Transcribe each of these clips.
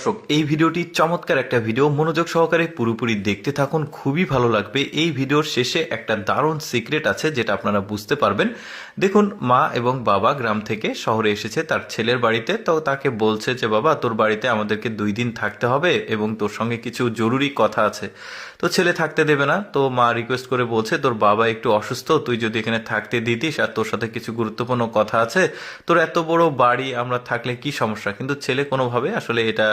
দর্শক, এই ভিডিওটি চমৎকার একটা ভিডিও, মনোযোগ সহকারে পুরোপুরি দেখতে থাকুন, খুবই ভালো লাগবে। এই ভিডিওর শেষে একটা দারুণ সিক্রেট আছে যেটা আপনারা বুঝতে পারবেন। দেখুন, মা এবং বাবা গ্রাম থেকে শহরে এসেছে তার ছেলের বাড়িতে। তো তাকে বলছে যে বাবা, তোর বাড়িতে আমাদেরকে 2 দিন থাকতে হবে এবং তোর সঙ্গে কিছু জরুরি কথা আছে। তো ছেলে থাকতে দেবে না। তো মা রিকোয়েস্ট করে বলছে, তোর বাবা একটু অসুস্থ, তুই যদি এখানে থাকতে দিতিস, আর তোর সাথে কিছু গুরুত্বপূর্ণ কথা আছে। তোর এত বড় বাড়ি, আমরা থাকলে কি সমস্যা? কিন্তু ছেলে কোনোভাবে আসলে এটা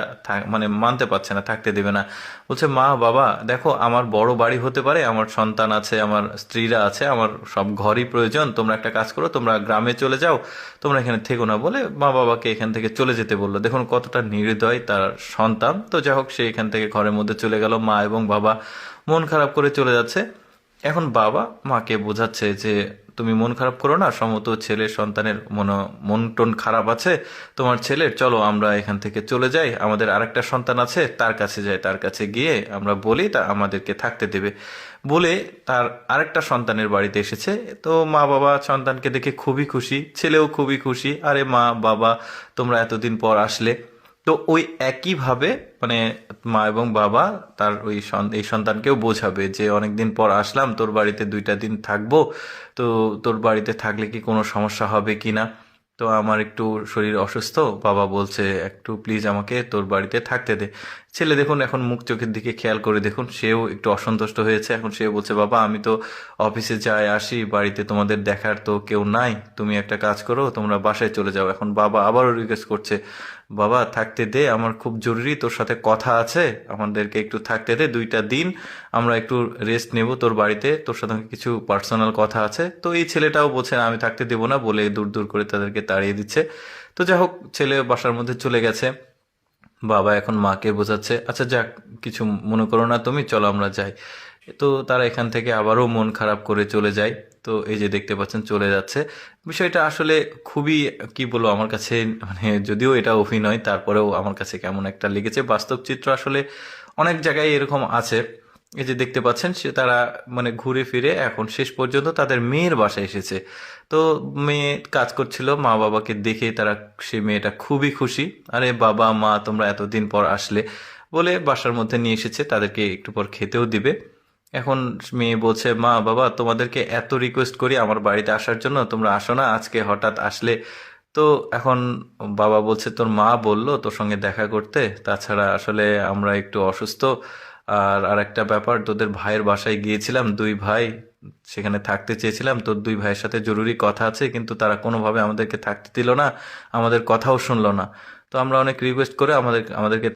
মানে মানতে পারছে না, থাকতে দেবে না। বলছে, মা বাবা দেখো, আমার বড় বাড়ি হতে পারে, আমার সন্তান আছে, আমার স্ত্রীরা আছে, আমার সব ঘরই প্রয়োজন। তোমরা একটা কাজ করো, তোমরা গ্রামে চলে যাও, তোমরা এখানে থেকো না। বলে মা বাবাকে এখান থেকে চলে যেতে বললো। দেখুন কতটা নির্দয় তার সন্তান। তো যাই হোক, সে এখান থেকে ঘরের মধ্যে চলে গেল। মা এবং বাবা মন খারাপ করে চলে যাচ্ছে। এখন বাবা মাকে বোঝাচ্ছে যে তুমি মন খারাপ করো না, সম্ভবত ছেলের সন্তানের মন টন খারাপ আছে তোমার ছেলের, চলো আমরা এখান থেকে চলে যাই, আমাদের আরেকটা সন্তান আছে তার কাছে যাই, তার কাছে গিয়ে আমরা বলি তা আমাদেরকে থাকতে দেবে। বলে তার আরেকটা সন্তানের বাড়িতে এসেছে। তো মা বাবা সন্তানকে দেখে খুবই খুশি, ছেলেও খুবই খুশি। আরে মা বাবা, তোমরা এতদিন পর আসলে। তো ওই একইভাবে মানে মা এবং বাবা তার এই সন্তানকেও বোঝাবে যে অনেকদিন পর আসলাম, তোর বাড়িতে 2টা দিন থাকবো। তো তোর বাড়িতে থাকলে কি কোনো সমস্যা হবে কি না? তো আমার একটু শরীর অসুস্থ, বাবা বলছে একটু প্লিজ আমাকে তোর বাড়িতে থাকতে দে। ছেলে দেখুন এখন মুখ চোখের দিকে খেয়াল করে দেখুন, সেও একটু অসন্তুষ্ট হয়েছে। এখন সে বলছে, বাবা আমি তো অফিসে যাই আসি, বাড়িতে তোমাদের দেখার তো কেউ নাই, তুমি একটা কাজ করো, তোমরা বাসায় চলে যাও। এখন বাবা আবারও রিকোয়েস্ট করছে, বাবা থাকতে দে, আমার খুব জরুরি তোর সাথে কথা আছে, আমাদেরকে একটু থাকতে দে 2টা দিন, আমরা একটু রেস্ট নেব তোর বাড়িতে, তোর সাথে কিছু পার্সোনাল কথা আছে। তো এই ছেলেটাও বলছে না, আমি থাকতে দেবো না, বলে দূর দূর করে তাদেরকে তাড়িয়ে দিচ্ছে। তো যাই হোক, ছেলে বাসার মধ্যে চলে গেছে। বাবা এখন মাকে বোঝাচ্ছে, আচ্ছা যাক, কিছু মনে করো না তুমি, চলো আমরা যাই। তো তারা এখান থেকে আবারও মন খারাপ করে চলে যায়। তো এই যে দেখতে পাচ্ছেন চলে যাচ্ছে। বিষয়টা আসলে খুবই, কি বলবো, আমার কাছে মানে যদিও এটা অভিনয়, তারপরেও আমার কাছে কেমন একটা লেগেছে। বাস্তব চিত্র আসলে অনেক জায়গায় এরকম আছে। এই যে দেখতে পাচ্ছেন, সে তারা মানে ঘুরে ফিরে এখন শেষ পর্যন্ত তাদের মেয়ের বাসায় এসেছে। তো মেয়ে কাজ করছিল, মা বাবাকে দেখে তারা, সে মেয়েটা খুবই খুশি। আরে বাবা মা, তোমরা এতদিন পর আসলে, বলে বাসার মধ্যে নিয়ে এসেছে, তাদেরকে একটু পর খেতেও দিবে। এখন মেয়ে বলছে, মা বাবা তোমাদেরকে এত রিকোয়েস্ট করি আমার বাড়িতে আসার জন্য, তোমরা আসো না, আজকে হঠাৎ আসলে। তো এখন বাবা বলছে, তোর মা বললো তোর সঙ্গে দেখা করতে, তাছাড়া আসলে আমরা একটু অসুস্থ। আর আরেকটা ব্যাপার, তোদের ভাইয়ের বাসায় গিয়েছিলাম, 2 ভাই, সেখানে থাকতে চেয়েছিলাম, তোর 2 ভাইয়ের সাথে জরুরি কথা আছে, কিন্তু তারা কোনোভাবে আমাদেরকে থাকতে দিল না, আমাদের কথাও শুনলো না। তো আমরা অনেক রিকোয়েস্ট করে আমাদেরকে